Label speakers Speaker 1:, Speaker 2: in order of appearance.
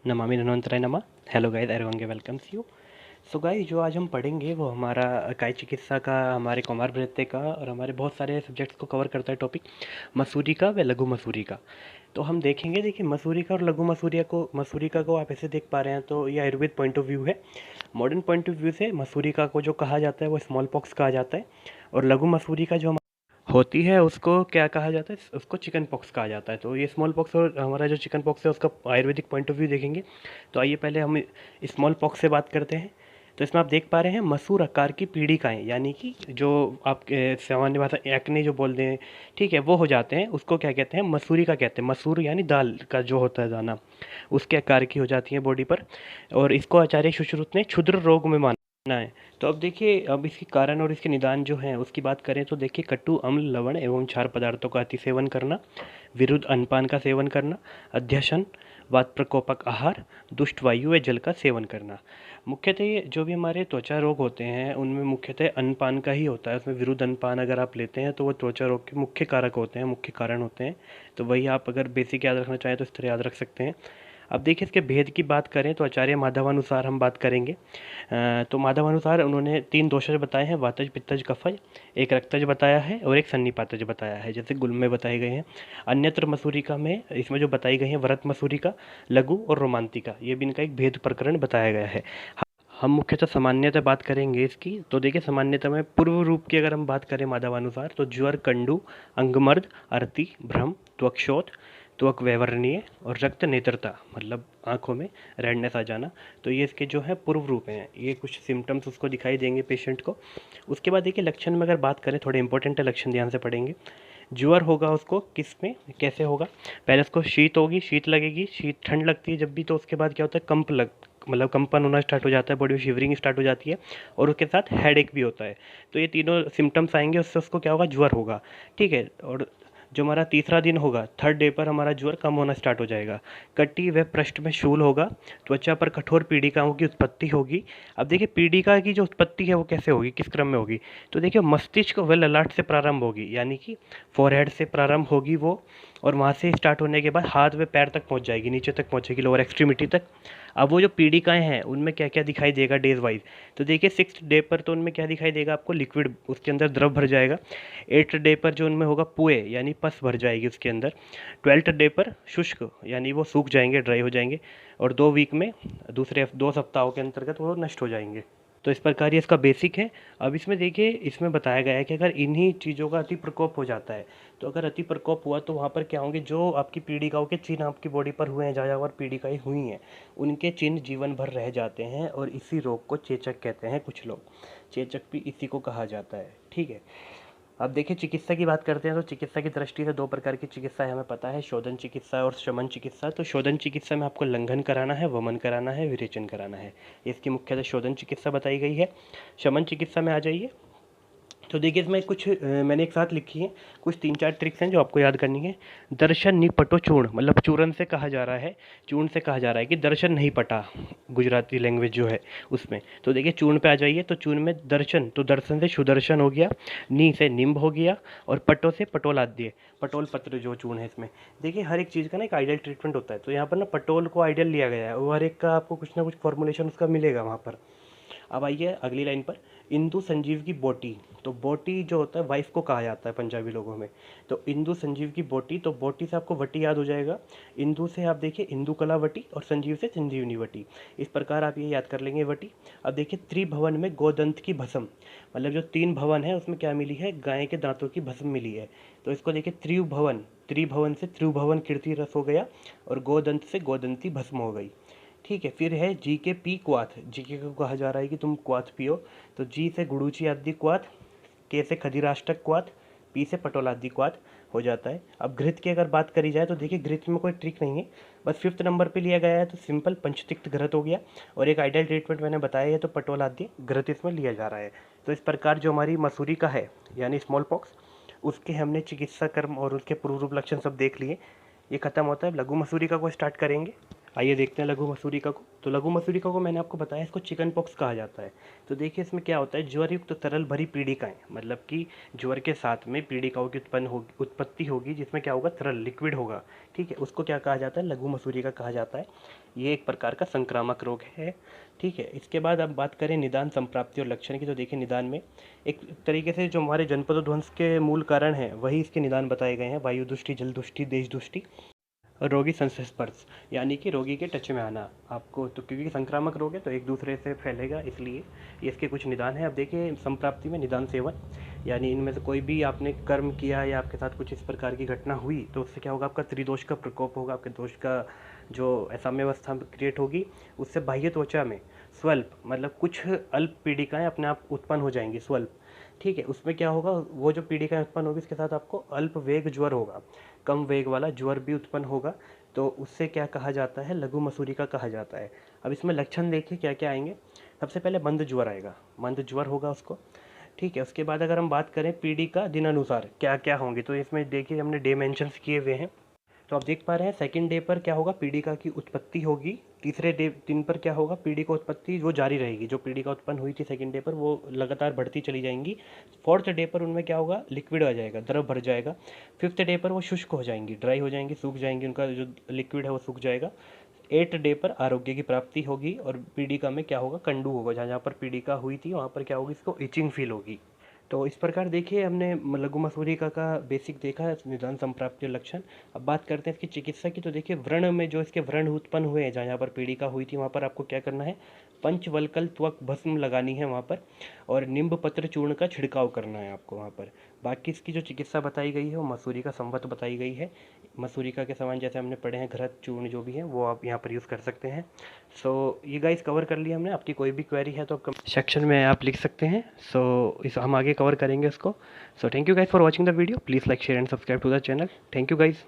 Speaker 1: नमामि धन्वंतराय नमः। Hello guys, everyone welcomes you. So guys, जो आज हम पढ़ेंगे वो हमारा काय चिकित्सा का, हमारे कौमार वृत्ति का और हमारे बहुत सारे सब्जेक्ट्स को कवर करता है टॉपिक मसूरी का व लघु मसूरी का। तो हम देखेंगे, देखिए मसूरी का और लघु मसूरी का को आप ऐसे देख पा रहे हैं तो ये आयुर्वेद पॉइंट ऑफ व्यू है। मॉडर्न पॉइंट ऑफ व्यू से मसूरी का को जो कहा जाता है वो स्मॉल पॉक्स कहा जाता है, और लघु मसूरी का जो होती है उसको क्या कहा जाता है, उसको चिकन पॉक्स कहा जाता है। तो ये स्मॉल पॉक्स और हमारा जो चिकन पॉक्स है उसका आयुर्वेदिक पॉइंट ऑफ व्यू देखेंगे। तो आइए पहले हम स्मॉल पॉक्स से बात करते हैं। तो इसमें आप देख पा रहे हैं मसूर आकार की पीड़िकाएँ, यानी कि जो आपके सामान्य भाषा एक्ने जो बोलते हैं, ठीक है, वो हो जाते हैं, उसको क्या कहते हैं, मसूरी का कहते हैं। मसूर यानी दाल का जो होता है दाना, उसके आकार की हो जाती है बॉडी पर। और इसको आचार्य सुश्रुत ने क्षुद्र रोग में माना है। तो अब देखिए, अब इसके कारण और इसके निदान जो हैं उसकी बात करें तो देखिए, कटु अम्ल लवण एवं क्षार पदार्थों का अति सेवन करना, विरुद्ध अन्नपान का सेवन करना, अध्यशन, वात प्रकोपक आहार, दुष्ट वायु व जल का सेवन करना। मुख्यतः ये जो भी हमारे त्वचा रोग होते हैं उनमें मुख्यतः अन्नपान का ही होता है। उसमें विरुद्ध अन्नपान अगर आप लेते हैं तो वो त्वचा रोग के मुख्य कारक होते हैं, मुख्य कारण होते हैं। तो वही आप अगर बेसिक याद रखना चाहें तो इस तरह याद रख सकते हैं। अब देखिए, इसके भेद की बात करें तो आचार्य माधवानुसार हम बात करेंगे। तो माधवानुसार उन्होंने 3 दोषज बताए हैं, वातज, पित्तज, कफज। एक रक्तज बताया है और एक सन्निपातज बताया है, जैसे गुल में बताए गए हैं। अन्यत्र मसूरिका में इसमें जो बताई गई है व्रत मसूरिका, लघु और रोमांतिका, ये भी इनका एक भेद प्रकरण बताया गया है। हम मुख्यतः सामान्यतः बात करेंगे इसकी। तो देखिए, सामान्यतः में पूर्व रूप की अगर हम बात करें माधवानुसार तो ज्वर, कंडू, अंगमर्द, अर्ती, भ्रम, त्वक्षोथ, त्वक वैवर्णीय और रक्त नेत्रता, मतलब आंखों में रेडनेस आ जाना। तो ये इसके जो है पूर्व रूप हैं, ये कुछ सिम्टम्स उसको दिखाई देंगे पेशेंट को। उसके बाद देखिए, लक्षण में अगर बात करें, थोड़े इंपॉर्टेंट है लक्षण, ध्यान से पढ़ेंगे। ज्वर होगा उसको किस में, कैसे होगा, पहले उसको शीत होगी, शीत लगेगी, शीत ठंड लगती है जब भी। तो उसके बाद क्या होता है, मतलब कंपन होना स्टार्ट हो जाता है, बॉडी में शिवरिंग स्टार्ट हो जाती है, और उसके साथ हेडेक भी होता है। तो ये तीनों सिम्टम्स आएंगे, उससे उसको क्या होगा, ज्वर होगा, ठीक है। और जो हमारा तीसरा दिन होगा, थर्ड डे पर हमारा ज्वर कम होना स्टार्ट हो जाएगा। कटी व पृष्ठ में शूल होगा, त्वचा पर कठोर पीड़िकाओं की उत्पत्ति होगी। अब देखिए, पीड़िका की जो उत्पत्ति है वो कैसे होगी, किस क्रम में होगी। तो देखिए, मस्तिष्क व ललाट से प्रारंभ होगी, यानी कि फोरहेड से प्रारंभ होगी वो, और वहाँ से स्टार्ट होने के बाद हाथ व पैर तक पहुँच जाएगी, नीचे तक पहुँचेगी, लोअर एक्सट्रीमिटी तक। अब वो जो पीड़िकाएं हैं उनमें क्या क्या दिखाई देगा डेज वाइज। तो देखिए, 6th डे पर तो उनमें क्या दिखाई देगा आपको, लिक्विड, उसके अंदर द्रव भर जाएगा। 8th डे पर जो उनमें होगा पुए, यानी पस भर जाएगी उसके अंदर। 12th डे पर शुष्क, यानी वो सूख जाएंगे, ड्राई हो जाएंगे। और 2 वीक में, दूसरे 2 सप्ताहों के अंतर्गत वो नष्ट हो जाएंगे। तो इस प्रकार ये इसका बेसिक है। अब इसमें देखिए, इसमें बताया गया है कि अगर इन्हीं चीज़ों का अति प्रकोप हो जाता है, तो अगर अति प्रकोप हुआ तो वहाँ पर क्या होंगे, जो आपकी पीड़िकाओं के चिन्ह आपकी बॉडी पर हुए हैं, जहाँ जहाँ पर पीड़िकाएँ हुई हैं, उनके चिन्ह जीवन भर रह जाते हैं, और इसी रोग को चेचक कहते हैं कुछ लोग। चेचक भी इसी को कहा जाता है, ठीक है। अब देखिए, चिकित्सा की बात करते हैं तो चिकित्सा की दृष्टि से 2 प्रकार की चिकित्सा है, हमें पता है, शोधन चिकित्सा और शमन चिकित्सा। तो शोधन चिकित्सा में आपको लंघन कराना है, वमन कराना है, विरेचन कराना है। इसकी मुख्यतः शोधन चिकित्सा बताई गई है। शमन चिकित्सा में आ जाइए। तो देखिए, इसमें कुछ मैंने एक साथ लिखी है, कुछ 3-4 ट्रिक्स हैं जो आपको याद करनी है। दर्शन निपटो चूर्ण, मतलब चूर्ण से कहा जा रहा है, चूर्ण से कहा जा रहा है कि दर्शन नहीं पटा, गुजराती लैंग्वेज जो है उसमें। तो देखिए, चूर्ण पे आ जाइए। तो चूर्ण में दर्शन, तो दर्शन से सुदर्शन हो गया, नी से निम्ब हो गया, और पटो से पटोलाद्य, पटोल पत्र जो चूर्ण है इसमें। देखिए, हर एक चीज़ का ना एक आइडियल ट्रीटमेंट होता है, तो यहाँ पर ना पटोल को आइडियल लिया गया है, और हर एक का आपको कुछ ना कुछ फॉर्मुलेशन उसका मिलेगा वहाँ पर। अब आइए अगली लाइन पर, इंदु संजीव की बोटी। तो बोटी जो होता है वाइफ को कहा जाता है पंजाबी लोगों में। तो इंदु संजीव की बोटी, तो बोटी से आपको वटी याद हो जाएगा। इंदु से आप देखिए इंदु कला वटी, और संजीव से संजीवनी वटी। इस प्रकार आप ये याद कर लेंगे वटी। अब देखिए, त्रिभवन में गोदंत की भस्म, मतलब जो 3 भवन है उसमें क्या मिली है, गाय के दांतों की भस्म मिली है। तो इसको देखिए, त्रिभुवन, त्रिभवन से त्रिभुवन कीर्ति रस हो गया, और गोदंत से गोदंती भस्म हो गई, ठीक है। फिर है जी के पी क्वाथ, जी के को कहा जा रहा है कि तुम क्वाथ पियो। तो जी से गुड़ूची आदि क्वाथ, के से खदिराष्टक क्वाथ, पी से पटोलादि क्वाथ हो जाता है। अब घृत की अगर बात करी जाए तो देखिए, घृत में कोई ट्रिक नहीं है, बस 5th नंबर पे लिया गया है, तो सिंपल पंचतिक्त घृत हो गया। और एक आइडियल ट्रीटमेंट मैंने बताया है, तो पटोलादि घृत इसमें लिया जा रहा है। तो इस प्रकार जो हमारी मसूरी का है, यानी स्मॉल पॉक्स, उसके हमने चिकित्सा कर्म और उसके पूर्व लक्षण सब देख लिए। ये खत्म होता है, लघु मसूरी का को स्टार्ट करेंगे। आइए देखते हैं लघु मसूरिका को। तो लघु मसूरिका को मैंने आपको बताया, इसको चिकन पॉक्स कहा जाता है। तो देखिए इसमें क्या होता है, ज्वरयुक्त तो तरल भरी पीड़िकाएं, मतलब कि ज्वर के साथ में पीड़िकाओं की उत्पत्ति होगी, जिसमें क्या होगा, तरल लिक्विड होगा। ठीक है, उसको क्या कहा जाता है, लघु मसूरिका कहा जाता है। ये एक प्रकार का संक्रामक रोग है। ठीक है, इसके बाद अब बात करें निदान, संप्राप्ति और लक्षण की। तो देखिए निदान में एक तरीके से जो हमारे जनपदोध्वंस के मूल कारण हैं वही इसके निदान बताए गए हैं: वायु दृष्टि, जल दृष्टि, देश दृष्टि, रोगी संस्पर्श, यानी कि रोगी के टच में आना आपको। तो क्योंकि संक्रामक रोग है तो एक दूसरे से फैलेगा, इसलिए ये इसके कुछ निदान है। अब देखिए संप्राप्ति में निदान सेवन, यानी इनमें से कोई भी आपने कर्म किया या आपके साथ कुछ इस प्रकार की घटना हुई तो उससे क्या होगा, आपका त्रिदोष का प्रकोप होगा, आपके दोष का जो असाम्यावस्था क्रिएट होगी। उससे बाह्य त्वचा में स्वल्प, मतलब कुछ अल्प पीड़िकाएं अपने आप उत्पन्न हो जाएंगी, स्वल्प। ठीक है, उसमें क्या होगा, वो जो पीड़िकाएं उत्पन्न होगी उसके साथ आपको अल्प वेग ज्वर होगा, कम वेग वाला ज्वर भी उत्पन्न होगा। तो उससे क्या कहा जाता है, लघु मसूरिका कहा जाता है। अब इसमें लक्षण देखिए क्या क्या आएंगे। सबसे पहले मंद ज्वर आएगा, मंद ज्वर होगा उसको। ठीक है, उसके बाद अगर हम बात करें पीड़िका दिनानुसार क्या क्या होंगे, तो इसमें देखिए हमने डे मेंशंस किए हुए हैं। तो आप देख पा रहे हैं सेकंड डे पर क्या होगा, पीड़िका की उत्पत्ति होगी। तीसरे दिन पर क्या होगा, पीड़िका उत्पत्ति वो जारी रहेगी, जो पीड़िका उत्पन्न हुई थी सेकंड डे पर वो लगातार बढ़ती चली जाएंगी। फोर्थ डे पर उनमें क्या होगा, लिक्विड आ जाएगा, द्रव भर जाएगा। फिफ्थ डे पर वो शुष्क हो जाएंगी, ड्राई हो जाएंगी, सूख जाएंगी, उनका जो लिक्विड है वो सूख जाएगा। 8 डे पर आरोग्य की प्राप्ति होगी और पीड़िका में क्या होगा, कंडू होगा, जहाँ जहाँ पर पीड़िका हुई थी वहाँ पर क्या होगी, इसको इचिंग फील होगी। तो इस प्रकार देखिए हमने लघु मसूरिका का बेसिक देखा है, निदान, संप्राप्ति और लक्षण। अब बात करते हैं इसकी चिकित्सा की। तो देखिए व्रण में जो इसके व्रण उत्पन्न हुए हैं, जहाँ जहाँ पर पीड़िका हुई थी वहाँ पर आपको क्या करना है, पंचवल्कल त्वक भस्म लगानी है वहाँ पर, और नींब पत्र चूर्ण का छिड़काव करना है आपको वहाँ पर। बाकी इसकी जो चिकित्सा बताई गई है वो मसूरिका संवत बताई गई है। मसूरिका के समान जैसे हमने पढ़े हैं घृत चूर्ण जो भी है वो आप यहाँ पर यूज़ कर सकते हैं। सो ये गाइस कवर कर लिया हमने। आपकी कोई भी क्वेरी है तो आप सेक्शन में आप लिख सकते हैं। सो इस हम आगे कवर करेंगे उसको। So thank you guys for watching the video. Please like, share and subscribe to the channel. Thank you guys.